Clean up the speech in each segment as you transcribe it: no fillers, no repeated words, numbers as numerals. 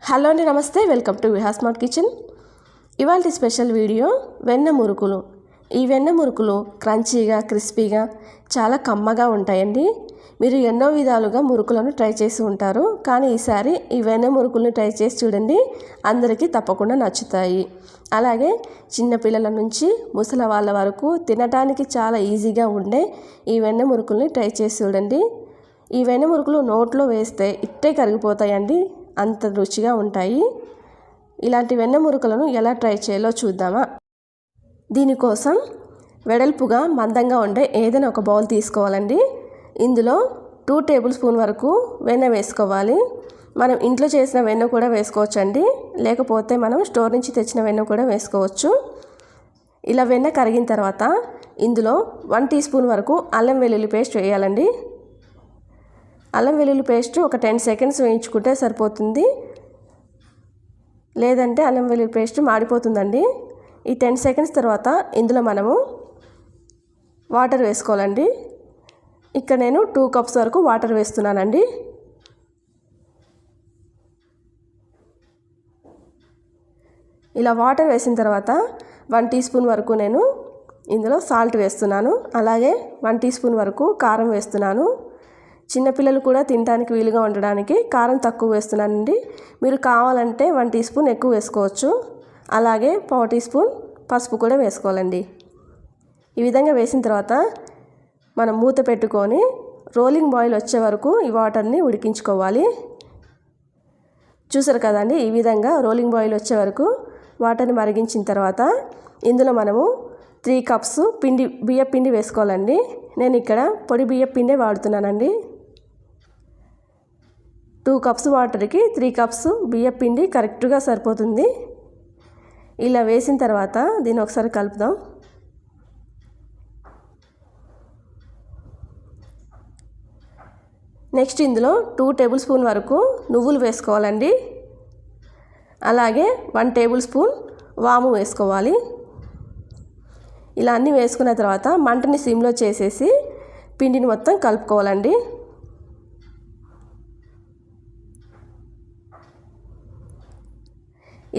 Hello అండి, నమస్తే. Welcome to Vihas smart kitchen. ఇవాళ స్పెషల్ వీడియో వెన్న మురుకులు. ఈ వెన్న మురుకులు క్రంచీగా, క్రిస్పీగా, చాలా కమ్మగా ఉంటాయండి. మీరు ఎన్నో విధాలుగా మురుకులను ట్రై చేసి ఉంటారు, కానీ ఈసారి ఈ వెన్న మురుకులను ట్రై చేసి చూడండి, అందరికీ తప్పకుండా నచ్చుతాయి. అలాగే చిన్నపిల్లల నుంచి ముసలి వాళ్ళ వరకు తినడానికి చాలా ఈజీగా ఉండే ఈ వెన్న మురుకుల్ని ట్రై చేసి చూడండి. ఈ వెన్న మురుకులు నోట్లో వేస్తే ఇట్టే కరిగిపోతాయండి, అంత రుచిగా ఉంటాయి. ఇలాంటి వెన్న మురుకులను ఎలా ట్రై చేయాలో చూద్దామా. దీనికోసం వెడల్పుగా మందంగా ఉండే ఏదైనా ఒక బౌల్ తీసుకోవాలండి. ఇందులో 2 టేబుల్ స్పూన్ వరకు వెన్న వేసుకోవాలి. మనం ఇంట్లో చేసిన వెన్న కూడా వేసుకోవచ్చండి, లేకపోతే మనం స్టోర్ నుంచి తెచ్చిన వెన్న కూడా వేసుకోవచ్చు. ఇలా వెన్న కరిగిన తర్వాత ఇందులో 1 టీ స్పూన్ వరకు అల్లం వెల్లుల్లి పేస్ట్ వేయాలండి. అల్లం వెల్లుల్లి పేస్ట్ ఒక 10 సెకండ్స్ వేయించుకుంటే సరిపోతుంది, లేదంటే అల్లం వెల్లుల్లి పేస్ట్ మాడిపోతుందండి. ఈ 10 సెకండ్స్ తర్వాత ఇందులో మనము వాటర్ వేసుకోవాలండి. ఇక్కడ నేను 2 కప్స్ వరకు వాటర్ వేస్తున్నానండి. ఇలా వాటర్ వేసిన తర్వాత 1 టీ స్పూన్ వరకు నేను ఇందులో సాల్ట్ వేస్తున్నాను. అలాగే 1 టీ స్పూన్ వరకు కారం వేస్తున్నాను. చిన్నపిల్లలు కూడా తినడానికి వీలుగా ఉండడానికి కారం తక్కువ వేస్తున్నానండి. మీరు కావాలంటే 1 టీ స్పూన్ ఎక్కువ వేసుకోవచ్చు. అలాగే 1/4 టీ స్పూన్ పసుపు కూడా వేసుకోవాలండి. ఈ విధంగా వేసిన తర్వాత మనం మూత పెట్టుకొని రోలింగ్ బాయిల్ వచ్చే వరకు ఈ వాటర్ని ఉడికించుకోవాలి. చూసారు కదండి, ఈ విధంగా రోలింగ్ బాయిల్ వచ్చే వరకు వాటర్ని మరిగించిన తర్వాత ఇందులో మనము 3 కప్స్ బియ్యం పిండి వేసుకోవాలండి. నేను ఇక్కడ పొడి బియ్యం పిండే వాడుతున్నానండి. 2 కప్స్ వాటర్కి 3 కప్స్ బియ్యం పిండి కరెక్ట్గా సరిపోతుంది. ఇలా వేసిన తర్వాత దీన్ని ఒకసారి కలుపుదాం. నెక్స్ట్ ఇందులో 2 టేబుల్ స్పూన్ వరకు నువ్వులు వేసుకోవాలండి. అలాగే 1 టేబుల్ స్పూన్ వాము వేసుకోవాలి. ఇలా అన్నీ వేసుకున్న తర్వాత మంటని సిమ్లో చేసేసి పిండిని మొత్తం కలుపుకోవాలండి.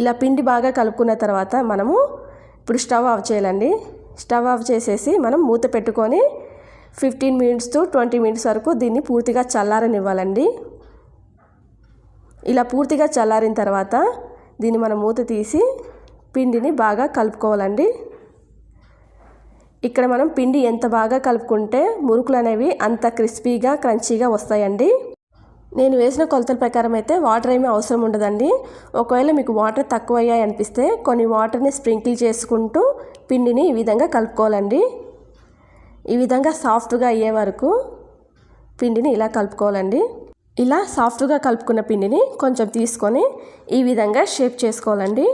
ఇలా పిండి బాగా కలుపుకున్న తర్వాత మనము ఇప్పుడు స్టవ్ ఆఫ్ చేయాలండి. స్టవ్ ఆఫ్ చేసేసి మనం మూత పెట్టుకొని 15 మినిట్స్ టు 20 మినిట్స్ వరకు దీన్ని పూర్తిగా చల్లారనివ్వాలండి. ఇలా పూర్తిగా చల్లారిన తర్వాత దీన్ని మనం మూత తీసి పిండిని బాగా కలుపుకోవాలండి. ఇక్కడ మనం పిండి ఎంత బాగా కలుపుకుంటే మురుకులు అనేవి అంత క్రిస్పీగా, క్రంచీగా వస్తాయండి. నేను వేసిన కొలతల ప్రకారం అయితే వాటర్ ఏమీ అవసరం ఉండదండి. ఒకవేళ మీకు వాటర్ తక్కువ అయ్యాయి అనిపిస్తే కొన్ని వాటర్ని స్ప్రింకిల్ చేసుకుంటూ పిండిని ఈ విధంగా కలుపుకోవాలండి. ఈ విధంగా సాఫ్ట్గా అయ్యే వరకు పిండిని ఇలా కలుపుకోవాలండి. ఇలా సాఫ్ట్గా కలుపుకున్న పిండిని కొంచెం తీసుకొని ఈ విధంగా షేప్ చేసుకోవాలండి.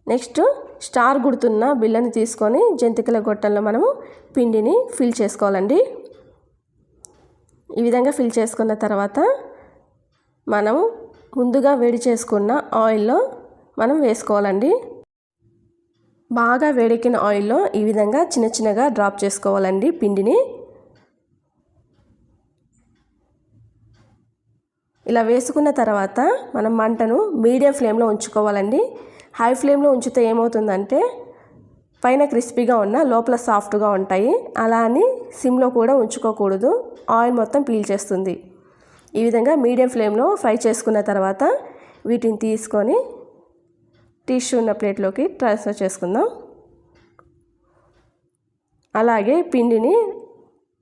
నెక్స్ట్ స్టార్ గుర్తున్న బిళ్ళని తీసుకొని జంతికల గొట్టంలో మనము పిండిని ఫిల్ చేసుకోవాలండి. ఈ విధంగా ఫిల్ చేసుకున్న తర్వాత మనం ముందుగా వేడి చేసుకున్న ఆయిల్లో మనం వేసుకోవాలండి. బాగా వేడెక్కిన ఆయిల్లో ఈ విధంగా చిన్న చిన్నగా డ్రాప్ చేసుకోవాలండి పిండిని. ఇలా వేసుకున్న తర్వాత మనం మంటను మీడియం ఫ్లేమ్లో ఉంచుకోవాలండి. హై ఫ్లేమ్లో ఉంచితే ఏమవుతుందంటే పైన క్రిస్పీగా ఉన్న లోపల సాఫ్ట్గా ఉంటాయి. అలా అని సిమ్లో కూడా ఉంచుకోకూడదు, ఆయిల్ మొత్తం పీల్చేస్తుంది. ఈ విధంగా మీడియం ఫ్లేమ్లో ఫ్రై చేసుకున్న తర్వాత వీటిని తీసుకొని టిష్యూ ఉన్న ప్లేట్లోకి ట్రాన్స్ఫర్ చేసుకుందాం. అలాగే పిండిని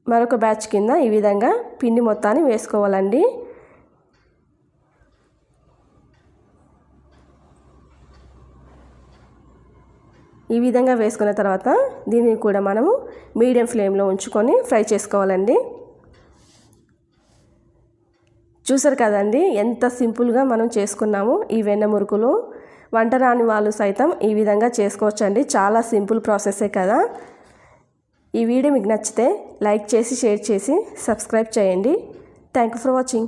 మరొక బ్యాచ్ కింద ఈ విధంగా పిండి మొత్తాన్ని వేసుకోవాలండి. ఈ విధంగా వేసుకున్న తర్వాత దీన్ని కూడా మనము మీడియం ఫ్లేమ్లో ఉంచుకొని ఫ్రై చేసుకోవాలండి. చూసారు కదండి, ఎంత సింపుల్గా మనం చేసుకున్నాము ఈ వెన్న మురుకులు. వంట రాని వాళ్ళు సైతం ఈ విధంగా చేసుకోవచ్చండి, చాలా సింపుల్ ప్రాసెసే కదా. ఈ వీడియో మీకు నచ్చితే లైక్ చేసి, షేర్ చేసి, సబ్స్క్రైబ్ చేయండి. Thank you for watching.